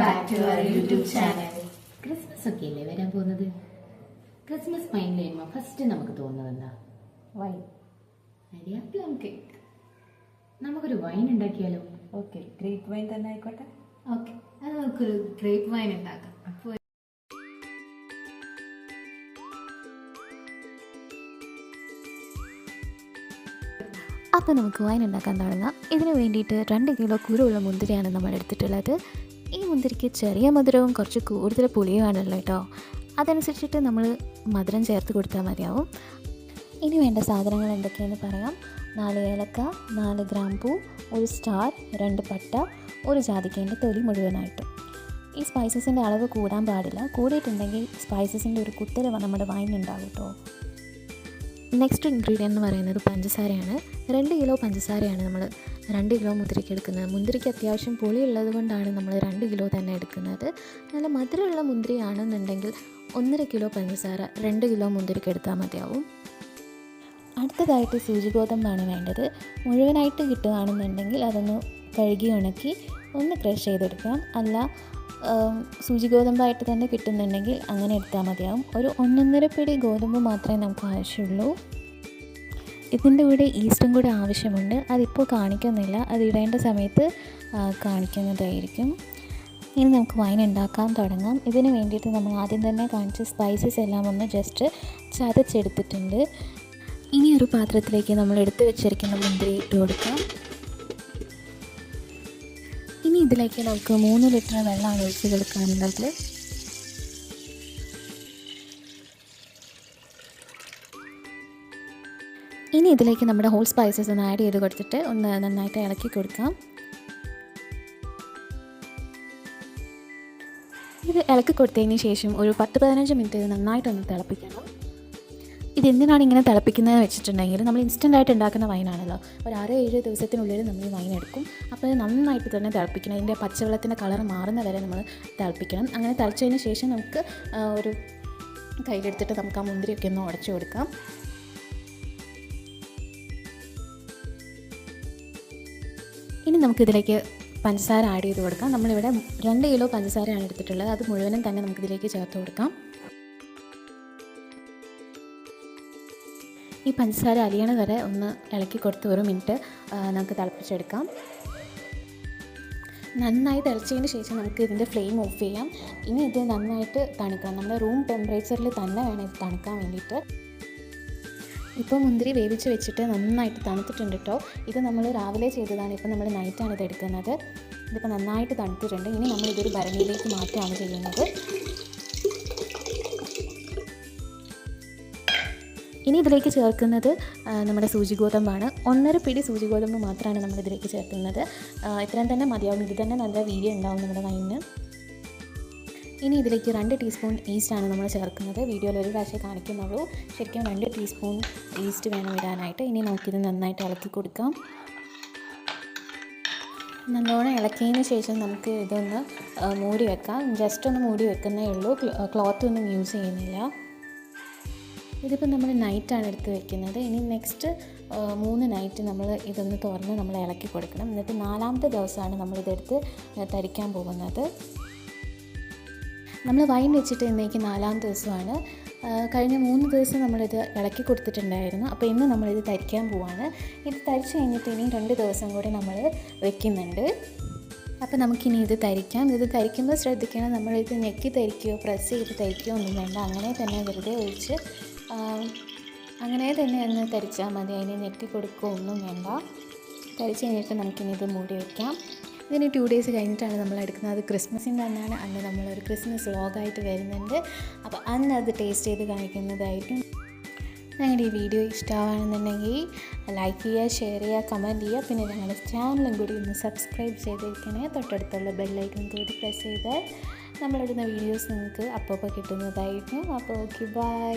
back to our YouTube channel. Christmas ഒക്കെ അല്ലേ വരാൻ പോകുന്നത്. ക്രിസ്മസ് മൈൻഡ് ചെയ്യുമ്പോൾ ഫസ്റ്റ് നമുക്ക് തോന്നുന്നത് എന്താ? വൈൻ. Idea plum cake. നമുക്കൊരു വൈൻ ഉണ്ടാക്കിയാലോ? ഓക്കെ, ഗ്രേപ്പ് വൈൻ തന്നെ ആയിക്കോട്ടെ. ഓക്കെ, അത് നമുക്കൊരു ഗ്രേപ്പ് വൈൻ ഉണ്ടാക്കാം. അപ്പോൾ നമുക്ക് വൈൻ ഉണ്ടാക്കാൻ തുടങ്ങാം. ഇതിന് വേണ്ടിയിട്ട് 2 കിലോ കുരുവുള്ള മുന്തിരിയാണ് നമ്മൾ എടുത്തിട്ടുള്ളത്. ഈ മുന്തിരിക്ക് ചെറിയ മധുരവും കുറച്ച് കൂടുതൽ പുളിയുമാണല്ലോ കേട്ടോ. അതനുസരിച്ചിട്ട് നമ്മൾ മധുരം ചേർത്ത് കൊടുത്താൽ മതിയാവും. ഇനി വേണ്ട സാധനങ്ങൾ എന്തൊക്കെയാണെന്ന് പറയാം. 4 ഏലക്ക, 4 ഗ്രാമ്പൂ, 1 സ്റ്റാർ, 2 പട്ട, 1 ജാതിക്കേൻ്റെ തൊലി മുഴുവനായിട്ട്. ഈ സ്പൈസസിൻ്റെ അളവ് കൂടാൻ പാടില്ല. കൂടിയിട്ടുണ്ടെങ്കിൽ സ്പൈസസിൻ്റെ ഒരു കുത്തൽ നമ്മുടെ വൈനുണ്ടാകും കേട്ടോ. നെക്സ്റ്റ് ഇൻഗ്രീഡിയൻ്റ് എന്ന് പറയുന്നത് പഞ്ചസാരയാണ്. 2 കിലോ പഞ്ചസാരയാണ് നമ്മൾ 2 കിലോ മുന്തിരിക്ക് എടുക്കുന്നത്. മുന്തിരിക്ക് അത്യാവശ്യം പുളിയുള്ളത് കൊണ്ടാണ് നമ്മൾ 2 കിലോ തന്നെ എടുക്കുന്നത്. നല്ല മധുരമുള്ള മുന്തിരി ആണെന്നുണ്ടെങ്കിൽ 1.5 കിലോ പഞ്ചസാര 2 കിലോ മുന്തിരിക്ക് എടുത്താൽ മതിയാവും. അടുത്തതായിട്ട് സൂചി ഗോതമ്പാണ് വേണ്ടത്. മുഴുവനായിട്ട് കിട്ടുകയാണെന്നുണ്ടെങ്കിൽ അതൊന്ന് കഴുകി ഉണക്കി ഒന്ന് ക്രഷ് ചെയ്തെടുക്കാം. അല്ല സൂചി ഗോതമ്പായിട്ട് തന്നെ കിട്ടുന്നുണ്ടെങ്കിൽ അങ്ങനെ എടുത്താൽ മതിയാവും. ഒരു 1.5 പിടി ഗോതമ്പ് മാത്രമേ നമുക്ക് ആവശ്യമുള്ളൂ. ഇതിൻ്റെ കൂടെ ഈസ്റ്റും കൂടെ ആവശ്യമുണ്ട്. അതിപ്പോൾ കാണിക്കുന്നില്ല, അത് ഇടേണ്ട സമയത്ത് കാണിക്കുന്നതായിരിക്കും. ഇനി നമുക്ക് വൈൻ ഉണ്ടാക്കാൻ തുടങ്ങാം. ഇതിന് വേണ്ടിയിട്ട് നമ്മൾ ആദ്യം തന്നെ കാണിച്ച സ്പൈസസ് എല്ലാം ഒന്ന് ജസ്റ്റ് ചതച്ചെടുത്തിട്ടുണ്ട്. ഇനി ഒരു പാത്രത്തിലേക്ക് നമ്മൾ എടുത്ത് വെച്ചിരിക്കുന്ന മുന്തിരി ഇട്ട് കൊടുക്കാം. ഇനി ഇതിലേക്ക് നമുക്ക് 3 ലിറ്റർ വെള്ളമാണ് ഒഴിച്ച് കൊടുക്കാനുള്ളത്. ഇനി ഇതിലേക്ക് നമ്മുടെ ഹോൾ സ്പൈസസ് ഒന്ന് ആഡ് ചെയ്ത് കൊടുത്തിട്ട് ഒന്ന് നന്നായിട്ട് ഇളക്കി കൊടുക്കാം. ഇത് ഇളക്കി കൊടുത്തതിന് ശേഷം ഒരു 10-15 മിനിറ്റ് ഇത് നന്നായിട്ടൊന്ന് തിളപ്പിക്കണം. ഇതെന്തിനാണ് ഇങ്ങനെ തിളപ്പിക്കുന്നതെന്ന് വെച്ചിട്ടുണ്ടെങ്കിൽ നമ്മൾ ഇൻസ്റ്റൻ്റായിട്ട് ഉണ്ടാക്കുന്ന വൈനാണല്ലോ. ഒരു 6-7 ദിവസത്തിനുള്ളിൽ നമ്മൾ ഈ വൈൻ എടുക്കും. അപ്പോൾ ഇത് നന്നായിട്ട് തന്നെ തിളപ്പിക്കണം. ഇതിൻ്റെ പച്ചവെള്ളത്തിൻ്റെ കളർ മാറുന്ന വരെ നമ്മൾ തിളപ്പിക്കണം. അങ്ങനെ തിളച്ചതിന് ശേഷം നമുക്ക് ഒരു കയ്യിലെടുത്തിട്ട് നമുക്ക് ആ മുന്തിരിയൊക്കെ ഒന്ന് ഉടച്ചു കൊടുക്കാം. ഇനി നമുക്കിതിലേക്ക് പഞ്ചസാര ആഡ് ചെയ്ത് കൊടുക്കാം. നമ്മളിവിടെ 2 കിലോ പഞ്ചസാരയാണ് എടുത്തിട്ടുള്ളത്. അത് മുഴുവനും തന്നെ നമുക്കിതിലേക്ക് ചേർത്ത് കൊടുക്കാം. ഈ പഞ്ചസാര അലിയണ വരെ ഒന്ന് ഇളക്കി കൊടുത്ത് 1 മിനിറ്റ് നമുക്ക് തിളപ്പിച്ചെടുക്കാം. നന്നായി തിളച്ചതിന് ശേഷം നമുക്ക് ഇതിൻ്റെ ഫ്ലെയിം ഓഫ് ചെയ്യാം. ഇനി ഇത് നന്നായിട്ട് തണുക്കണം. നമ്മുടെ റൂം ടെമ്പറേച്ചറിൽ തന്നെ വേണം ഇത് തണുക്കാൻ വേണ്ടിയിട്ട്. ഇപ്പോൾ മുന്തിരി വേവിച്ച് വെച്ചിട്ട് നന്നായിട്ട് തണുത്തിട്ടുണ്ട് കേട്ടോ. ഇത് നമ്മൾ രാവിലെ ചെയ്തതാണ്. ഇപ്പോൾ നമ്മൾ നൈറ്റാണ് ഇത് എടുക്കുന്നത്. ഇതിപ്പോൾ നന്നായിട്ട് തണുത്തിട്ടുണ്ട്. ഇനി നമ്മളിതൊരു ഭരണിയിലേക്ക് മാറ്റുകയാണ് ചെയ്യുന്നത്. ഇനി ഇതിലേക്ക് ചേർക്കുന്നത് നമ്മുടെ സൂചി ഗോതമ്പാണ്. 1.5 പിടി സൂചി ഗോതമ്പ് മാത്രമാണ് നമ്മളിതിലേക്ക് ചേർക്കുന്നത്. ഇത്രയും തന്നെ മതിയാവും. ഇത് തന്നെ നല്ല വീര്യം ഉണ്ടാവും നമ്മുടെ വൈനിന്. ഇനി ഇതിലേക്ക് 2 ടീസ്പൂൺ ഈസ്റ്റാണ് നമ്മൾ ചേർക്കുന്നത്. വീഡിയോയിൽ ഒരു പ്രാവശ്യം കാണിക്കുന്നുള്ളൂ. ശരിക്കും 2 ടീസ്പൂൺ ഈസ്റ്റ് വേണം ഇടാനായിട്ട്. ഇനി നമുക്കിത് നന്നായിട്ട് ഇളക്കി കൊടുക്കാം. നല്ലോണം ഇളക്കിയതിന് ശേഷം നമുക്ക് ഇതൊന്ന് മൂടി വെക്കാം. ജസ്റ്റ് ഒന്ന് മൂടി വെക്കുന്നേ ഉള്ളൂ. ക്ലോത്ത് ഒന്നും യൂസ് ചെയ്യുന്നില്ല. ഇതിപ്പോൾ നമ്മൾ നൈറ്റാണ് എടുത്ത് വെക്കുന്നത്. ഇനി നെക്സ്റ്റ് 3 നൈറ്റ് നമ്മൾ ഇതൊന്ന് തുറന്ന് നമ്മൾ ഇളക്കി കൊടുക്കണം. എന്നിട്ട് 4ാമത്തെ ദിവസമാണ് നമ്മളിതെടുത്ത് തരിക്കാൻ പോകുന്നത്. നമ്മൾ വൈൻ വെച്ചിട്ട് ഇന്നേക്ക് 4ാം ദിവസമാണ്. കഴിഞ്ഞ 3 ദിവസം നമ്മളിത് ഇളക്കി കൊടുത്തിട്ടുണ്ടായിരുന്നു. അപ്പോൾ ഇന്ന് നമ്മളിത് തരിക്കാൻ പോവാണ്. ഇത് തരിച്ച് കഴിഞ്ഞിട്ട് ഇനി 2 ദിവസം കൂടി നമ്മൾ വെക്കുന്നുണ്ട്. അപ്പോൾ നമുക്കിനി ഇത് തരിക്കാം. ഇത് തരിക്കുമ്പോൾ ശ്രദ്ധിക്കണം, നമ്മളിത് ഞെക്കി തരിക്കുകയോ പ്രസ് ചെയ്ത് തരിക്കുകയോ ഒന്നും വേണ്ട. അങ്ങനെ തന്നെ വെറുതെ ഒഴിച്ച് അങ്ങനെ തന്നെ അങ്ങ് തരിച്ചാൽ മതി. അതിന് ഞെക്കി കൊടുക്കുകയോ ഒന്നും വേണ്ട. തരിച്ച് കഴിഞ്ഞിട്ട് നമുക്കിനി ഇത് മൂടി വയ്ക്കാം. ഇതിന് 2 ഡേയ്സ് കഴിഞ്ഞിട്ടാണ് നമ്മൾ എടുക്കുന്നത്. അത് ക്രിസ്മസിൻ്റെ അന്നാണ്. അന്ന് നമ്മളൊരു ക്രിസ്മസ് വ്ളോഗായിട്ട് വരുന്നുണ്ട്. അപ്പോൾ അന്ന് അത് ടേസ്റ്റ് ചെയ്ത് കാണിക്കുന്നതായിരിക്കും. ഞങ്ങളുടെ ഈ വീഡിയോ ഇഷ്ടമാണെന്നുണ്ടെങ്കിൽ ലൈക്ക് ചെയ്യുക, ഷെയർ ചെയ്യുക, കമൻറ്റ് ചെയ്യുക. പിന്നെ ഞങ്ങളുടെ ചാനലും കൂടി ഒന്ന് സബ്സ്ക്രൈബ് ചെയ്തിരിക്കണേ. തൊട്ടടുത്തുള്ള ബെല്ലൈക്കൺ കൂടി പ്രസ് ചെയ്താൽ നമ്മളിടുന്ന വീഡിയോസ് നിങ്ങൾക്ക് അപ്പോൾ കിട്ടുന്നതായിരിക്കും. അപ്പോൾ ഓക്കെ, ബൈ.